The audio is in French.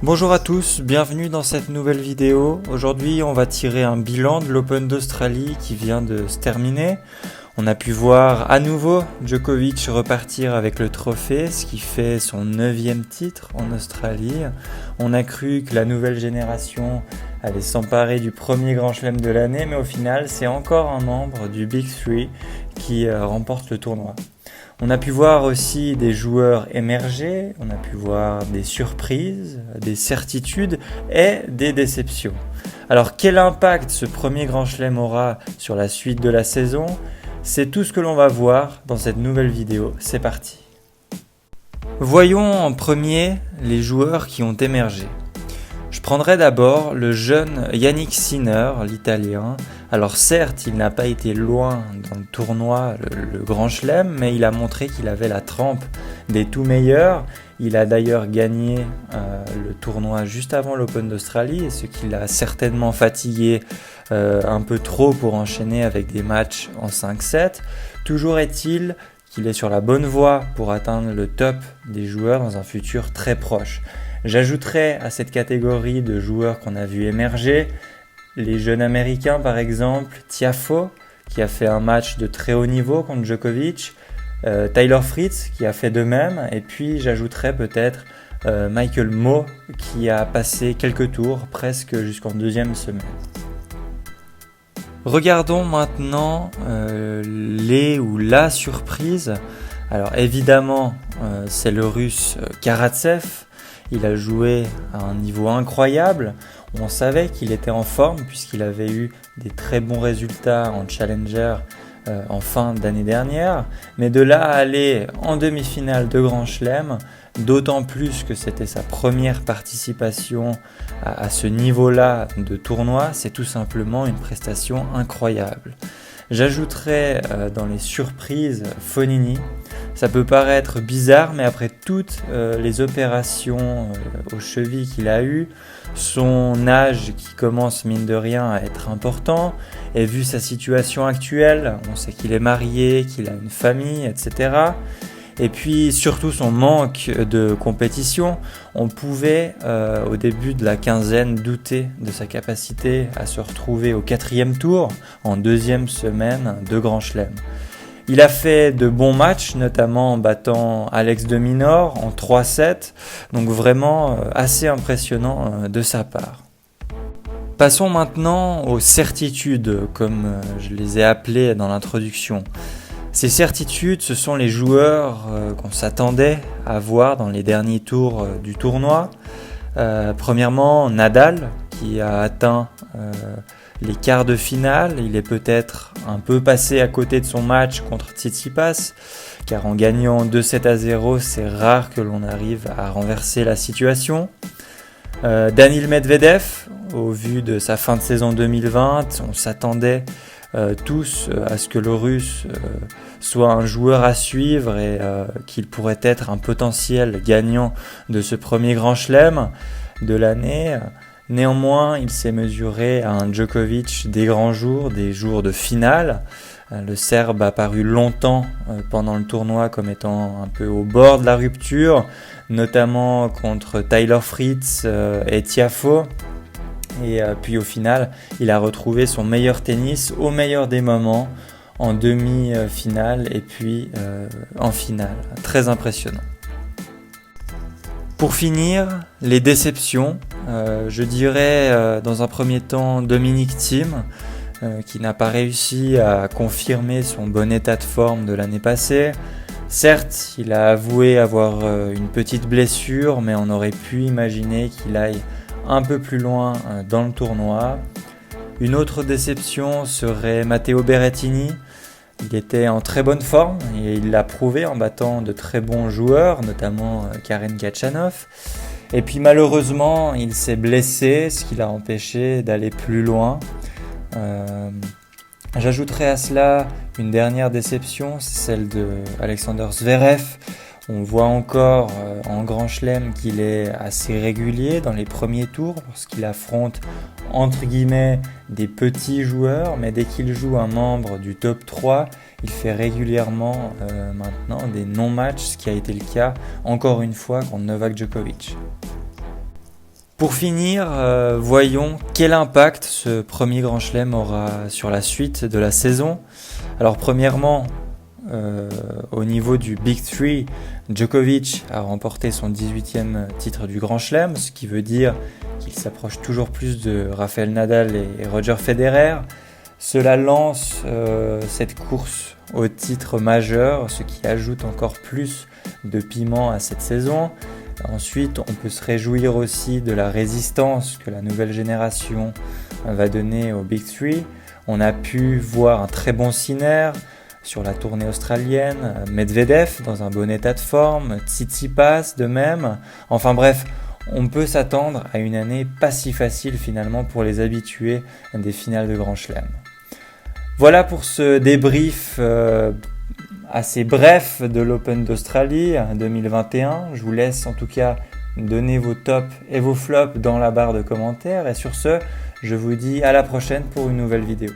Bonjour à tous, bienvenue dans cette nouvelle vidéo. Aujourd'hui, on va tirer un bilan de l'Open d'Australie qui vient de se terminer. On a pu voir à nouveau Djokovic repartir avec le trophée, ce qui fait son 9e titre en Australie. On a cru que la nouvelle génération allait s'emparer du premier grand chelem de l'année, mais au final, c'est encore un membre du Big Three qui remporte le tournoi. On a pu voir aussi des joueurs émerger, on a pu voir des surprises, des certitudes et des déceptions. Alors quel impact ce premier grand chelem aura sur la suite de la saison ? C'est tout ce que l'on va voir dans cette nouvelle vidéo, c'est parti. Voyons en premier les joueurs qui ont émergé. Je prendrai d'abord le jeune Jannik Sinner, l'italien. Alors certes, il n'a pas été loin dans le tournoi, le Grand Chelem, mais il a montré qu'il avait la trempe des tout meilleurs. Il a d'ailleurs gagné le tournoi juste avant l'Open d'Australie, et ce qui l'a certainement fatigué un peu trop pour enchaîner avec des matchs en 5-7. Toujours est-il qu'il est sur la bonne voie pour atteindre le top des joueurs dans un futur très proche. J'ajouterai à cette catégorie de joueurs qu'on a vu émerger les jeunes américains, par exemple Tiafoe qui a fait un match de très haut niveau contre Djokovic, Taylor Fritz qui a fait de même, et puis j'ajouterai peut-être Michael Mmoh qui a passé quelques tours presque jusqu'en deuxième semaine. Regardons maintenant les ou la surprise. Alors évidemment c'est le russe Karatsev. Il a joué à un niveau incroyable. On savait qu'il était en forme puisqu'il avait eu des très bons résultats en Challenger en fin d'année dernière. Mais de là à aller en demi-finale de Grand Chelem, d'autant plus que c'était sa première participation à ce niveau-là de tournoi, c'est tout simplement une prestation incroyable. J'ajouterai dans les surprises Fognini. Ça peut paraître bizarre, mais après toutes les opérations aux chevilles qu'il a eues, son âge qui commence mine de rien à être important, et vu sa situation actuelle, on sait qu'il est marié, qu'il a une famille, etc. Et puis surtout son manque de compétition, on pouvait au début de la quinzaine douter de sa capacité à se retrouver au 4e tour en 2e semaine de Grand Chelem. Il a fait de bons matchs, notamment en battant Alex de Minaur en 3-7, donc vraiment assez impressionnant de sa part. Passons maintenant aux certitudes, comme je les ai appelées dans l'introduction. Ces certitudes, ce sont les joueurs qu'on s'attendait à voir dans les derniers tours du tournoi. Premièrement, Nadal, qui a atteint les quarts de finale. Il est peut-être un peu passé à côté de son match contre Tsitsipas, car en gagnant 2-7-0, c'est rare que l'on arrive à renverser la situation. Daniil Medvedev, au vu de sa fin de saison 2020, on s'attendait tous à ce que le Russe soit un joueur à suivre et qu'il pourrait être un potentiel gagnant de ce premier Grand Chelem de l'année. Néanmoins, il s'est mesuré à un Djokovic des grands jours, des jours de finale. Le Serbe a paru longtemps pendant le tournoi comme étant un peu au bord de la rupture, notamment contre Taylor Fritz et Tiafoe. Et puis au final, il a retrouvé son meilleur tennis au meilleur des moments, en demi-finale et puis en finale. Très impressionnant. Pour finir, les déceptions, je dirais dans un premier temps Dominic Thiem, qui n'a pas réussi à confirmer son bon état de forme de l'année passée. Certes, il a avoué avoir une petite blessure, mais on aurait pu imaginer qu'il aille un peu plus loin dans le tournoi. Une autre déception serait Matteo Berrettini. Il était en très bonne forme et il l'a prouvé en battant de très bons joueurs, notamment Karen Khachanov. Et puis malheureusement, il s'est blessé, ce qui l'a empêché d'aller plus loin. J'ajouterai à cela une dernière déception, c'est celle de Alexander Zverev. On voit encore en Grand Chelem qu'il est assez régulier dans les premiers tours lorsqu'il affronte entre guillemets des petits joueurs, mais dès qu'il joue un membre du top 3, il fait régulièrement maintenant des non-matchs, ce qui a été le cas encore une fois contre Novak Djokovic. Pour finir, voyons quel impact ce premier Grand Chelem aura sur la suite de la saison. Alors premièrement, au niveau du Big Three, Djokovic a remporté son 18e titre du Grand Chelem, ce qui veut dire qu'il s'approche toujours plus de Rafael Nadal et Roger Federer. Cela lance cette course au titre majeur, ce qui ajoute encore plus de piment à cette saison. Ensuite, on peut se réjouir aussi de la résistance que la nouvelle génération va donner au Big Three. On a pu voir un très bon Sinner sur la tournée australienne, Medvedev dans un bon état de forme, Tsitsipas de même. Enfin bref, on peut s'attendre à une année pas si facile finalement pour les habitués des finales de Grand Chelem. Voilà pour ce débrief assez bref de l'Open d'Australie 2021. Je vous laisse en tout cas donner vos tops et vos flops dans la barre de commentaires. Et sur ce, je vous dis à la prochaine pour une nouvelle vidéo.